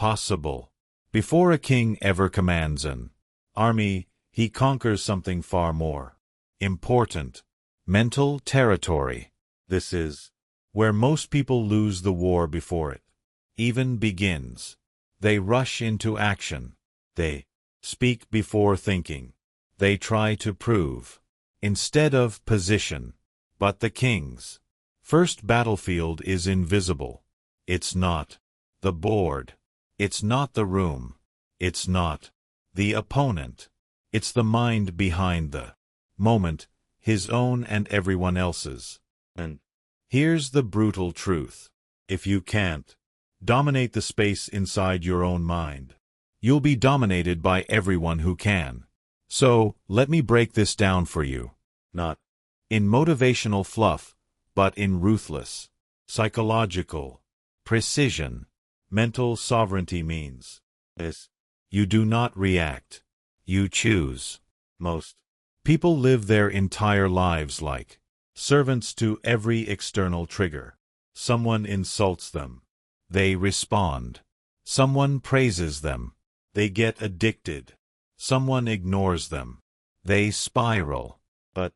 possible. Before a king ever commands an army, he conquers something far more important: mental territory. This is where most people lose the war before it even begins. They rush into action. They speak before thinking. They try to prove instead of position. But the king's first battlefield is invisible. It's not the board. It's not the room. It's not the opponent. It's the mind behind the moment, his own and everyone else's. And here's the brutal truth. If you can't dominate the space inside your own mind, you'll be dominated by everyone who can. So, let me break this down for you. Not in motivational fluff, but in ruthless, psychological precision. Mental sovereignty means this: you do not react. You choose. Most people live their entire lives like servants to every external trigger. Someone insults them. They respond. Someone praises them. They get addicted. Someone ignores them. They spiral. But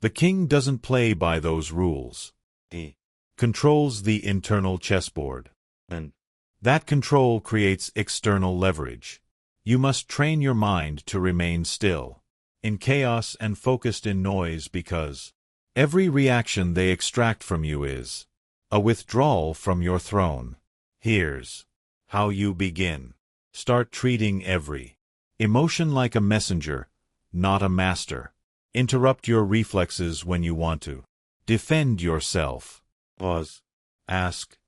the king doesn't play by those rules. He controls the internal chessboard. And that control creates external leverage. You must train your mind to remain still, in chaos and focused in noise, because every reaction they extract from you is a withdrawal from your throne. Here's how you begin. Start treating every emotion like a messenger, not a master. Interrupt your reflexes when you want to defend yourself. Pause. Ask,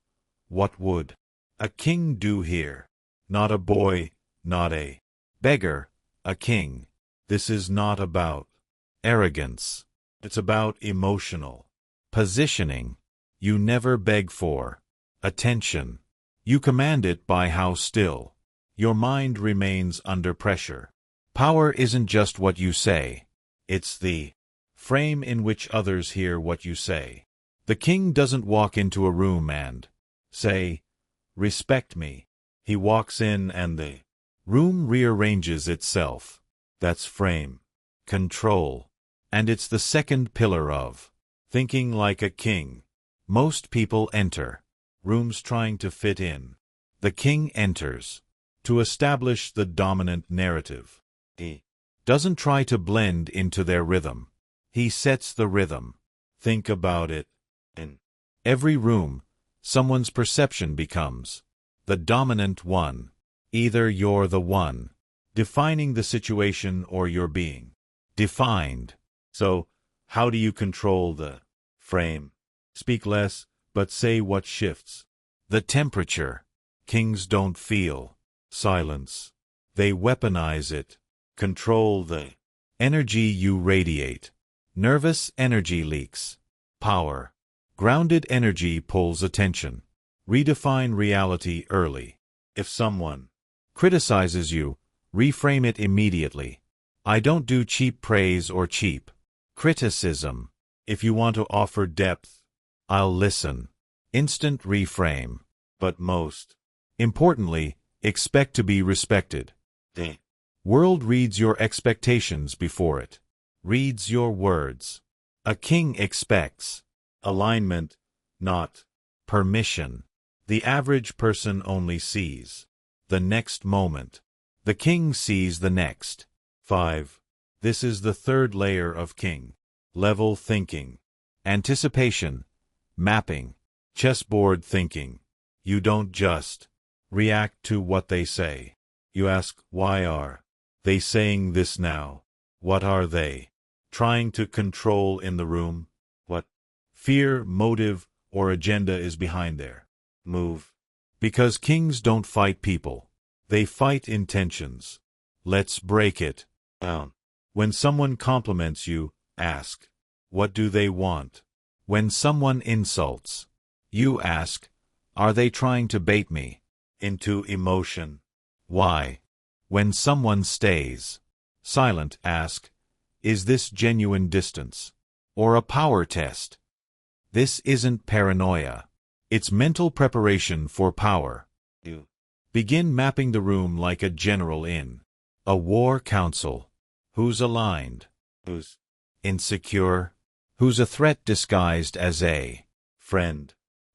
what would a king do here? Not a boy, not a beggar, a king. This is not about arrogance. It's about emotional positioning. You never beg for attention. You command it by how still your mind remains under pressure. Power isn't just what you say. It's the frame in which others hear what you say. The king doesn't walk into a room and say, "Respect me." He walks in and the room rearranges itself. That's frame control. And it's the second pillar of thinking like a king. Most people enter rooms trying to fit in. The king enters to establish the dominant narrative. He doesn't try to blend into their rhythm. He sets the rhythm. Think about it. In every room, someone's perception becomes the dominant one. Either you're the one defining the situation or you're being defined. So, how do you control the frame? Speak less, but say what shifts the temperature. Kings don't feel silence. They weaponize it. Control the energy you radiate. Nervous energy leaks power. Grounded energy pulls attention. Redefine reality early. If someone criticizes you, reframe it immediately. I don't do cheap praise or cheap criticism. If you want to offer depth, I'll listen. Instant reframe. But most importantly, expect to be respected. The world reads your expectations before it reads your words. A king expects alignment, not permission. The average person only sees the next moment. The king sees the next. 5. This is the third layer of king level thinking. Anticipation, mapping, chessboard thinking. You don't just react to what they say. You ask, why are they saying this now? What are they trying to control in the room? What fear, motive, or agenda is behind their move? Because kings don't fight people. They fight intentions. Let's break it down. When someone compliments you, ask, what do they want? When someone insults, you ask, are they trying to bait me into emotion? Why? When someone stays silent, ask, is this genuine distance or a power test? This isn't paranoia. It's mental preparation for power. You Begin mapping the room like a general in a war council. Who's aligned? Who's insecure? Who's a threat disguised as a friend?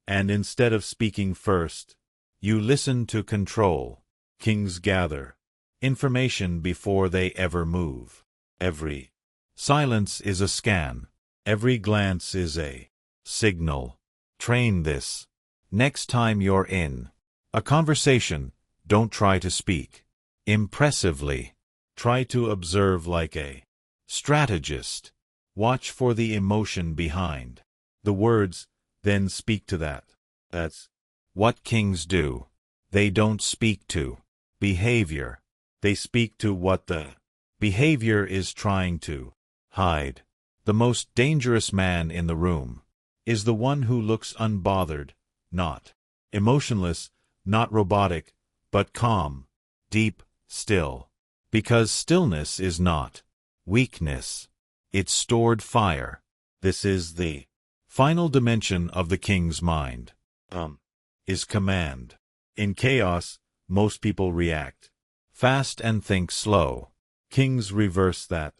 And instead of speaking first, you listen to control. Kings gather information before they ever move. Every silence is a scan. Every glance is a signal. Train this. Next time you're in a conversation, don't try to speak impressively. Try to observe like a strategist. Watch for the emotion behind the words, then speak to that. That's what kings do. They don't speak to behavior. They speak to what the behavior is trying to hide. The most dangerous man in the room is the one who looks unbothered, not emotionless, not robotic, but calm, deep, still. Because stillness is not weakness. It's stored fire. This is the final dimension of the king's mind. Is command. In chaos, most people react fast and think slow. Kings reverse that.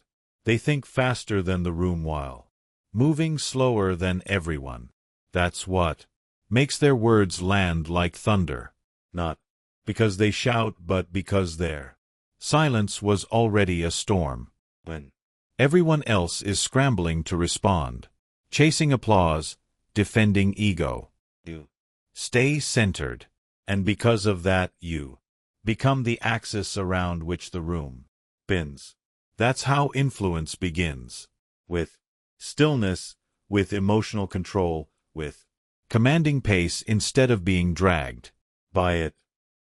They think faster than the room while moving slower than everyone. That's what makes their words land like thunder. Not because they shout, but because their silence was already a storm. When everyone else is scrambling to respond, chasing applause, defending ego. You stay centered, and because of that you become the axis around which the room spins. That's how influence begins. With stillness, with emotional control, with commanding pace instead of being dragged by it.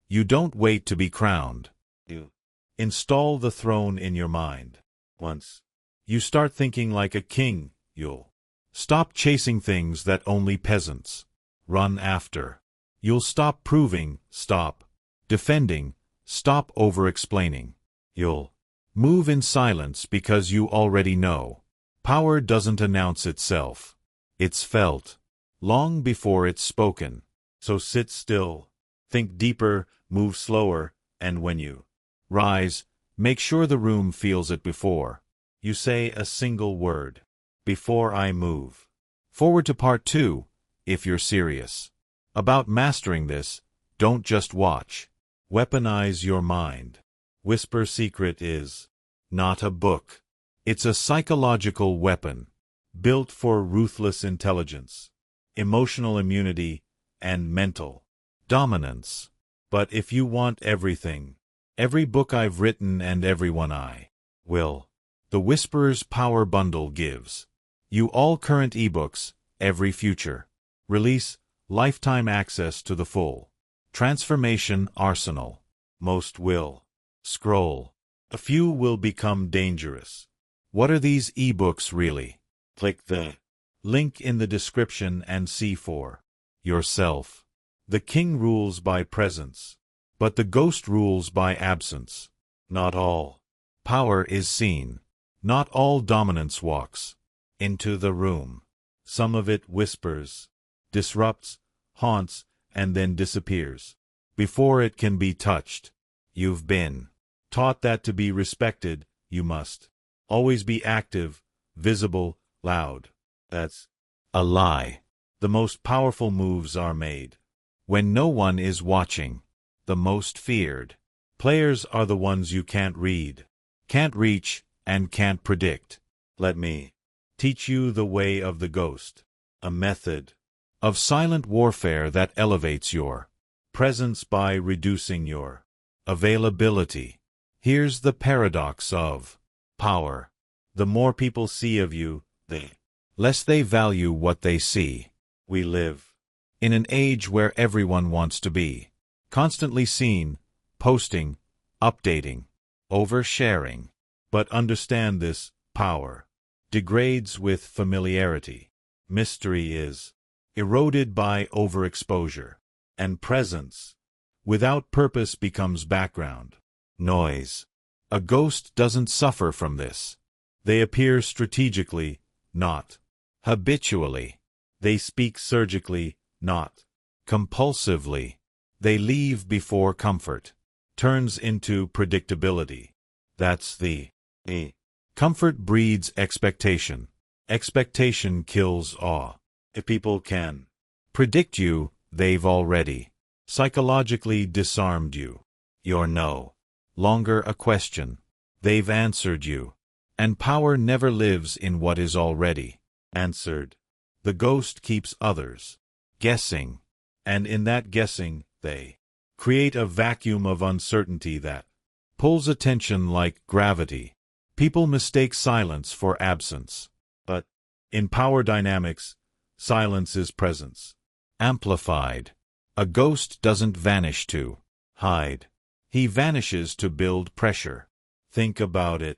You don't wait to be crowned. You install the throne in your mind. Once you start thinking like a king, you'll stop chasing things that only peasants run after. You'll stop proving, stop defending, stop over-explaining. You'll move in silence because you already know. Power doesn't announce itself. It's felt long before it's spoken. So sit still, think deeper, move slower, and when you rise, make sure the room feels it before you say a single word. Before I move forward to part 2, if you're serious about mastering this, don't just watch. Weaponize your mind. Whisper Secret is not a book. It's a psychological weapon built for ruthless intelligence, emotional immunity, and mental dominance. But if you want everything, every book I've written and everyone I will, the Whisperer's Power Bundle gives you all current ebooks, every future release, lifetime access to the full transformation arsenal. Most will scroll. A few will become dangerous. What are these ebooks really? Click the link in the description and see for yourself. The king rules by presence, but the ghost rules by absence. Not all power is seen. Not all dominance walks into the room. Some of it whispers, disrupts, haunts, and then disappears before it can be touched. You've been taught that to be respected, you must always be active, visible, loud. That's a lie. The most powerful moves are made when no one is watching. The most feared players are the ones you can't read, can't reach, and can't predict. Let me teach you the way of the ghost, a method of silent warfare that elevates your presence by reducing your availability. Here's the paradox of power. The more people see of you, the less they value what they see. We live in an age where everyone wants to be constantly seen, posting, updating, oversharing. But understand this: power degrades with familiarity. Mystery is eroded by overexposure. And presence without purpose becomes background noise. A ghost doesn't suffer from this. They appear strategically, not habitually. They speak surgically, not compulsively. They leave before comfort turns into predictability. That's the comfort breeds expectation. Expectation kills awe. If people can predict you, they've already psychologically disarmed you. You're no longer a question. They've answered you. And power never lives in what is already answered. The ghost keeps others guessing, and in that guessing, they create a vacuum of uncertainty that pulls attention like gravity. People mistake silence for absence. But in power dynamics, silence is presence, amplified. A ghost doesn't vanish to hide. He vanishes to build pressure. Think about it.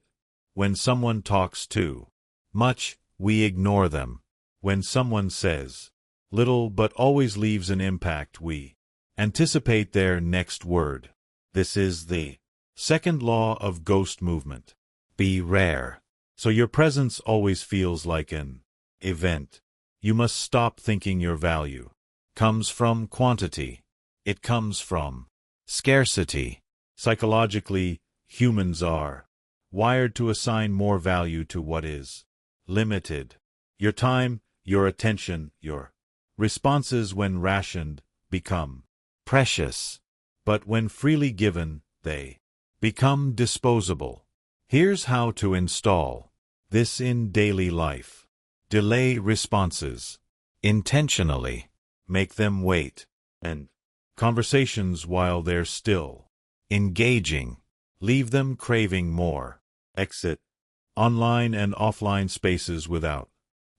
When someone talks too much, we ignore them. When someone says little but always leaves an impact, we anticipate their next word. This is the second law of ghost movement. Be rare. So your presence always feels like an event. You must stop thinking your value comes from quantity. It comes from scarcity. Psychologically, humans are wired to assign more value to what is limited. Your time, your attention, your responses when rationed become precious. But when freely given, they become disposable. Here's how to install this in daily life. Delay responses. Intentionally. Make them wait. And conversations while they're still engaging. Leave them craving more. Exit online and offline spaces without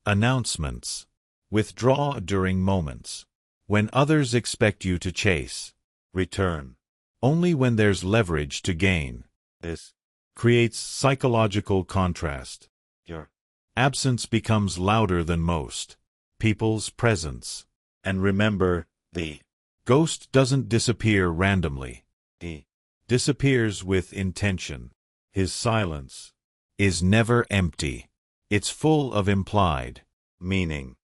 announcements. Withdraw during moments when others expect you to chase. Return only when there's leverage to gain. This creates psychological contrast. Your absence becomes louder than most people's presence. And remember, the ghost doesn't disappear randomly. He disappears with intention. His silence is never empty. It's full of implied meaning.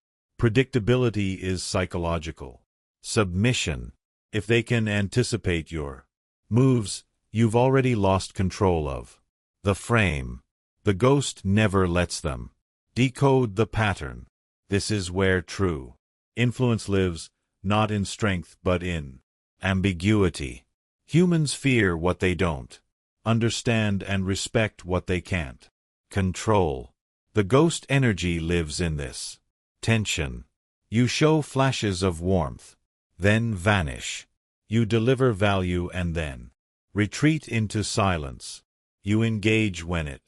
Predictability is psychological. Submission. If they can anticipate your moves, you've already lost control of the frame. The ghost never lets them decode the pattern. This is where true influence lives, not in strength but in ambiguity. Humans fear what they don't understand and respect what they can't control. The ghost energy lives in this tension. You show flashes of warmth, then vanish. You deliver value and then retreat into silence. You engage when it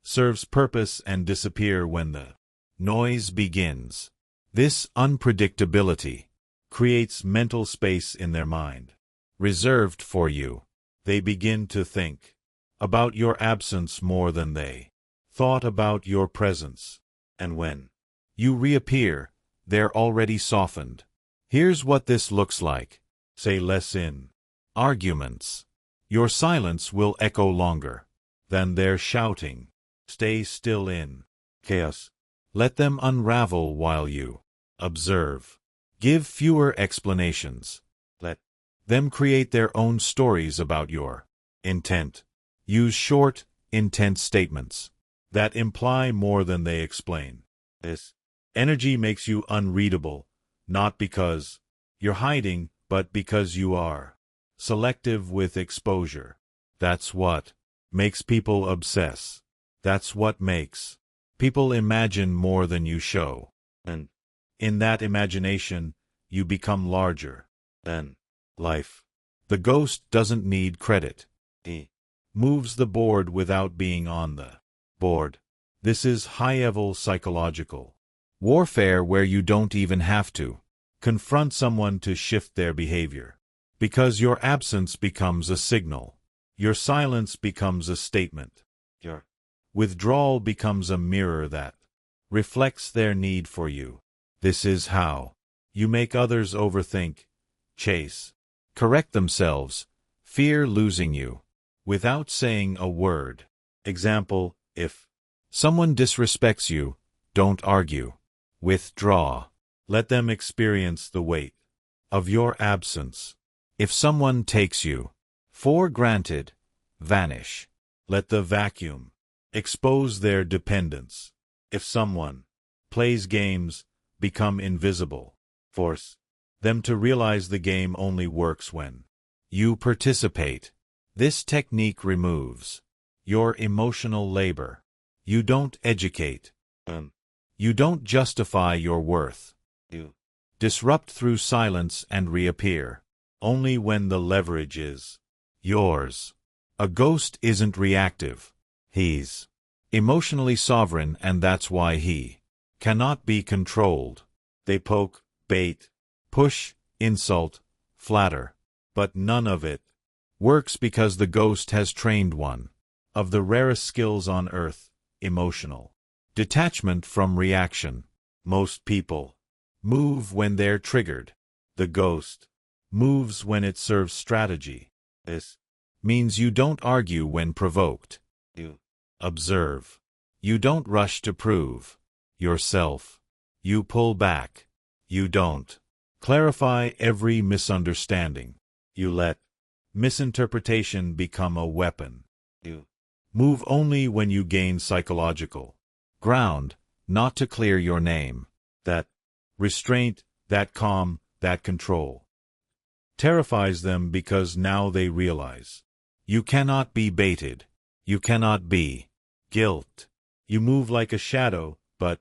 serves purpose and disappear when the noise begins. This unpredictability creates mental space in their mind, reserved for you. They begin to think about your absence more than they thought about your presence. And when you reappear, they're already softened. Here's what this looks like. Say less in arguments. Your silence will echo longer than their shouting. Stay still in chaos. Let them unravel while you observe. Give fewer explanations. Let them create their own stories about your intent. Use short, intense statements that imply more than they explain. This energy makes you unreadable, not because you're hiding, but because you are selective with exposure. That's what makes people obsess. That's what makes people imagine more than you show. And in that imagination, you become larger than life. The ghost doesn't need credit. He moves the board without being on the board. This is high-level psychological warfare where you don't even have to confront someone to shift their behavior. Because your absence becomes a signal. Your silence becomes a statement. Your withdrawal becomes a mirror that reflects their need for you. This is how you make others overthink, chase, correct themselves, fear losing you, without saying a word. Example, if someone disrespects you, don't argue. Withdraw. Let them experience the weight of your absence. If someone takes you for granted, vanish. Let the vacuum expose their dependence. If someone plays games, become invisible. Force them to realize the game only works when you participate. This technique removes your emotional labor. You don't educate. You don't justify your worth. You disrupt through silence and reappear only when the leverage is yours. A ghost isn't reactive. He's emotionally sovereign, and that's why he cannot be controlled. They poke, bait, push, insult, flatter, but none of it works because the ghost has trained one of the rarest skills on earth: emotional detachment from reaction. Most people move when they're triggered. The ghost moves when it serves strategy. This means you don't argue when provoked. You observe. You don't rush to prove yourself. You pull back. You don't clarify every misunderstanding. You let misinterpretation become a weapon. You move only when you gain psychological ground, not to clear your name. That restraint, that calm, that control terrifies them, because now they realize you cannot be baited. You cannot be guilt. You move like a shadow, but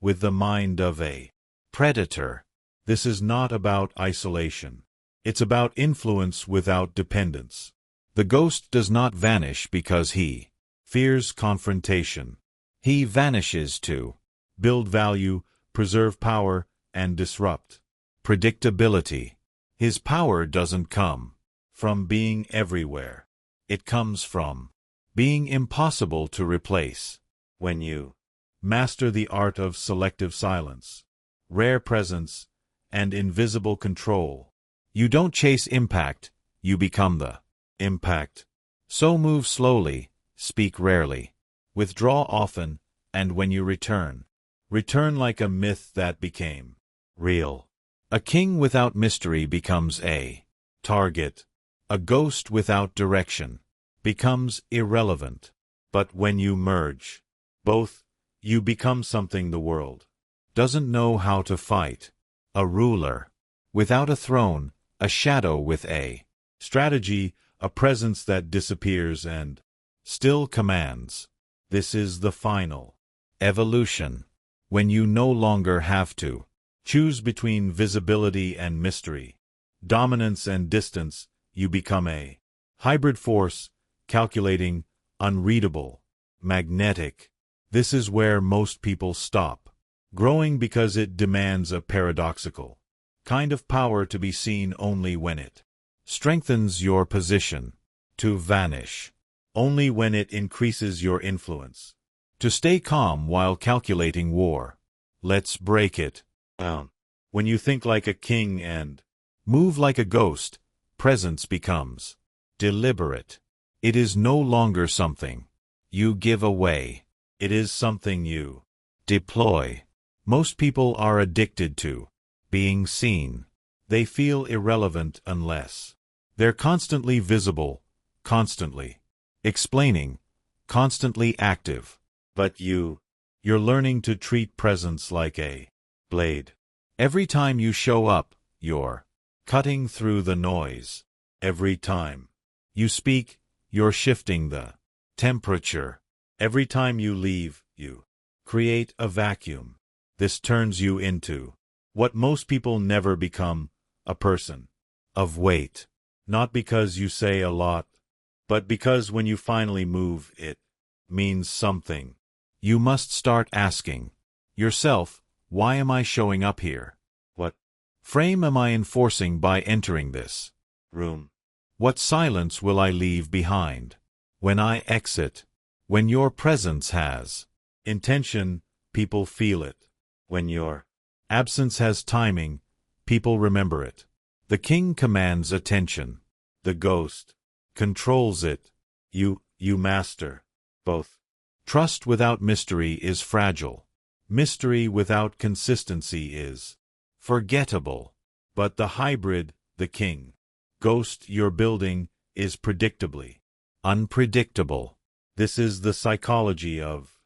with the mind of a predator. This is not about isolation. It's about influence without dependence. The ghost does not vanish because he fears confrontation. He vanishes to build value, preserve power, and disrupt predictability. His power doesn't come from being everywhere. It comes from being impossible to replace. When you master the art of selective silence, rare presence, and invisible control, you don't chase impact, you become the impact. So move slowly, speak rarely, withdraw often, and when you return, return like a myth that became real. A king without mystery becomes a target. A ghost without direction becomes irrelevant. But when you merge both, you become something the world doesn't know how to fight. A ruler without a throne, a shadow with a strategy, a presence that disappears and still commands. This is the final evolution, when you no longer have to choose between visibility and mystery, dominance and distance. You become a hybrid force, calculating, unreadable, magnetic. This is where most people stop growing, because it demands a paradoxical kind of power to be seen only when it strengthens your position, to vanish only when it increases your influence, to stay calm while calculating war. Let's break it down. When you think like a king and move like a ghost, presence becomes deliberate. It is no longer something you give away. It is something you deploy. Most people are addicted to being seen. They feel irrelevant unless they're constantly visible, constantly explaining, constantly active. But you're learning to treat presence like a blade. Every time you show up, you're cutting through the noise. Every time you speak, you're shifting the temperature. Every time you leave, you create a vacuum. This turns you into what most people never become: a person of weight. Not because you say a lot, but because when you finally move, it means something. You must start asking yourself, why am I showing up here? What frame am I enforcing by entering this room? What silence will I leave behind when I exit? When your presence has intention, people feel it. When your absence has timing, people remember it. The king commands attention. The ghost controls it. You master both. Trust without mystery is fragile. Mystery without consistency is forgettable. But the hybrid, the king, Ghost you're building is predictably unpredictable. This is the psychology of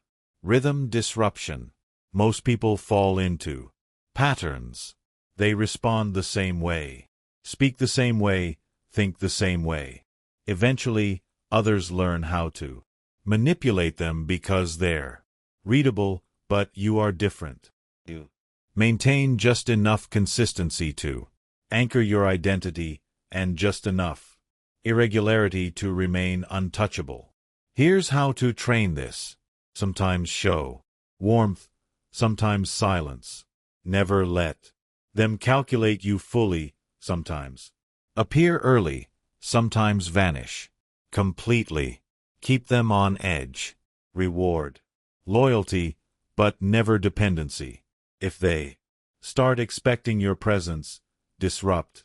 rhythm disruption. Most people fall into patterns. They respond the same way, speak the same way, think the same way. Eventually, others learn how to manipulate them because they're readable, but you are different. You maintain just enough consistency to anchor your identity and just enough irregularity to remain untouchable. Here's how to train this. Sometimes show warmth, sometimes silence. Never let them calculate you fully, sometimes appear early, sometimes vanish completely. Keep them on edge. Reward loyalty, but never dependency. If they start expecting your presence, disrupt.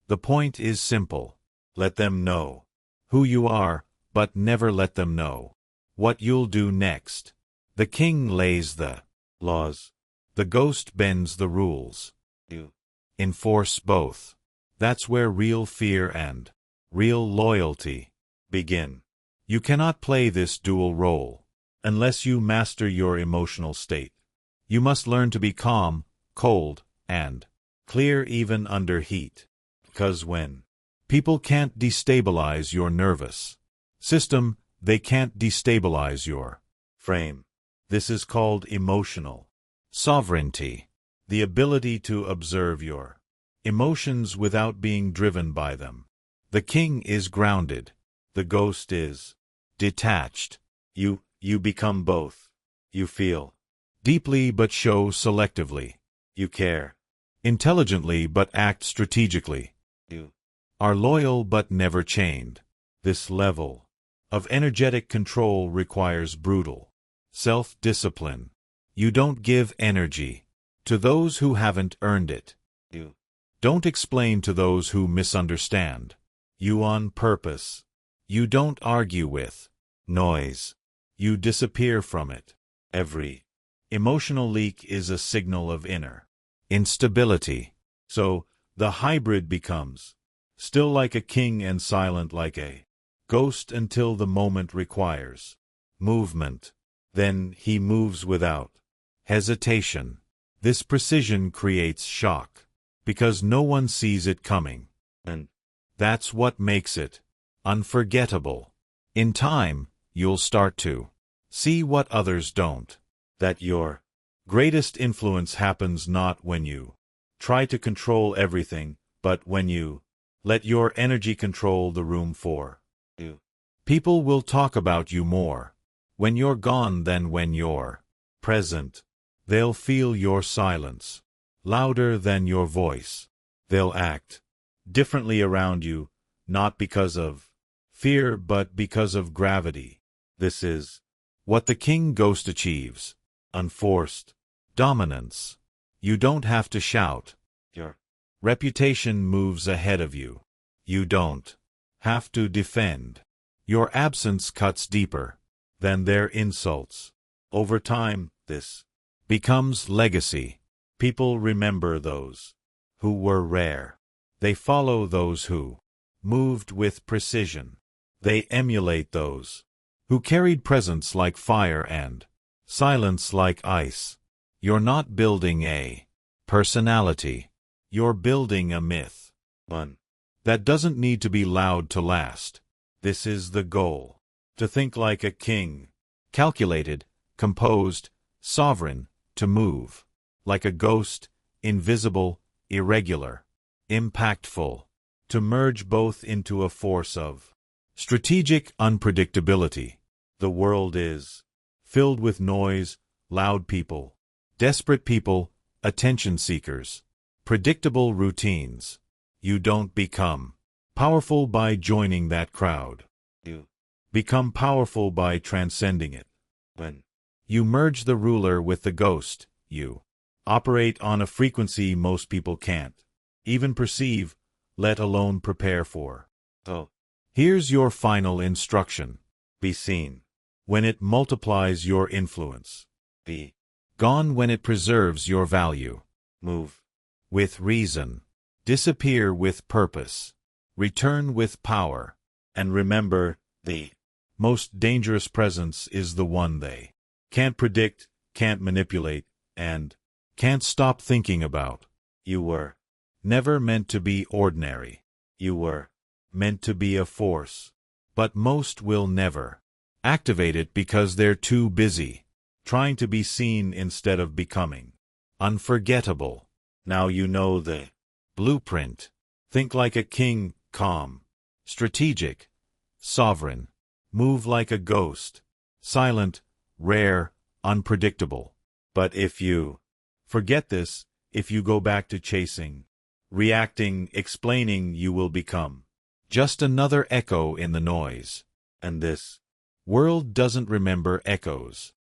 The point is simple. Let them know who you are, but never let them know what you'll do next. The king lays the laws. The ghost bends the rules. You enforce both. That's where real fear and real loyalty begin. You cannot play this dual role unless you master your emotional state. You must learn to be calm, cold, and clear even under heat. Because when people can't destabilize your nervous system, they can't destabilize your frame. This is called emotional sovereignty, the ability to observe your emotions without being driven by them. The king is grounded. The ghost is detached. You become both. You feel deeply but show selectively. You care intelligently but act strategically. You are loyal but never chained. This level of energetic control requires brutal self-discipline. You don't give energy to those who haven't earned it. You don't explain to those who misunderstand you on purpose. You don't argue with noise. You disappear from it. Every emotional leak is a signal of inner instability. So, the hybrid becomes still like a king and silent like a ghost until the moment requires movement. Then he moves without hesitation. This precision creates shock because no one sees it coming. And that's what makes it unforgettable. In time, you'll start to see what others don't. That your greatest influence happens not when you try to control everything, but when you let your energy control the room for you. People will talk about you more when you're gone than when you're present. They'll feel your silence louder than your voice. They'll act differently around you, not because of fear but because of gravity. This is what the king ghost achieves. Unforced dominance. You don't have to shout. Your reputation moves ahead of you. You don't have to defend. Your absence cuts deeper than their insults. Over time, this becomes legacy. People remember those who were rare. They follow those who moved with precision. They emulate those who carried presence like fire and silence like ice. You're not building a personality. You're building a myth. One that doesn't need to be loud to last. This is the goal. To think like a king. Calculated, composed, sovereign. To move like a ghost, invisible, irregular, impactful. To merge both into a force of strategic unpredictability. The world is filled with noise, loud people, desperate people, attention seekers, predictable routines. You don't become powerful by joining that crowd. You become powerful by transcending it. When you merge the ruler with the ghost, you operate on a frequency most people can't even perceive, let alone prepare for. So, here's your final instruction. Be seen when it multiplies your influence. Be gone when it preserves your value. Move with reason. Disappear with purpose. Return with power. And remember, the most dangerous presence is the one they can't predict, can't manipulate, and can't stop thinking about. You were never meant to be ordinary. You were meant to be a force. But most will never activate it because they're too busy trying to be seen instead of becoming unforgettable. Now you know the blueprint. Think like a king, calm, strategic, sovereign. Move like a ghost, silent, rare, unpredictable. But if you forget this, if you go back to chasing, reacting, explaining, you will become just another echo in the noise. And this world doesn't remember echoes.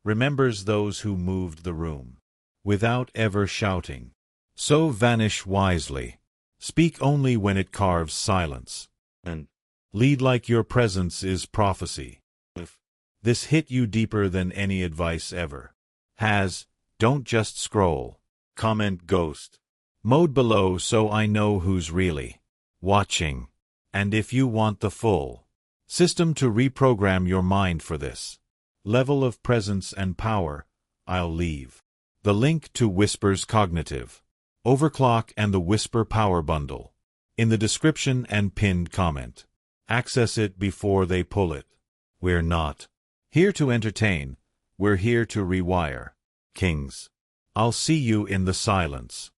Remembers those who moved the room without ever shouting. So vanish wisely. Speak only when it carves silence. And lead like your presence is prophecy. If this hit you deeper than any advice ever has, don't just scroll. Comment ghost mode below so I know who's really watching. And if you want the full system to reprogram your mind for this level of presence and power, I'll leave the link to Whisper's Cognitive Overclock and the Whisper Power Bundle in the description and pinned comment. Access it before they pull it. We're not here to entertain, we're here to rewire. Kings, I'll see you in the silence.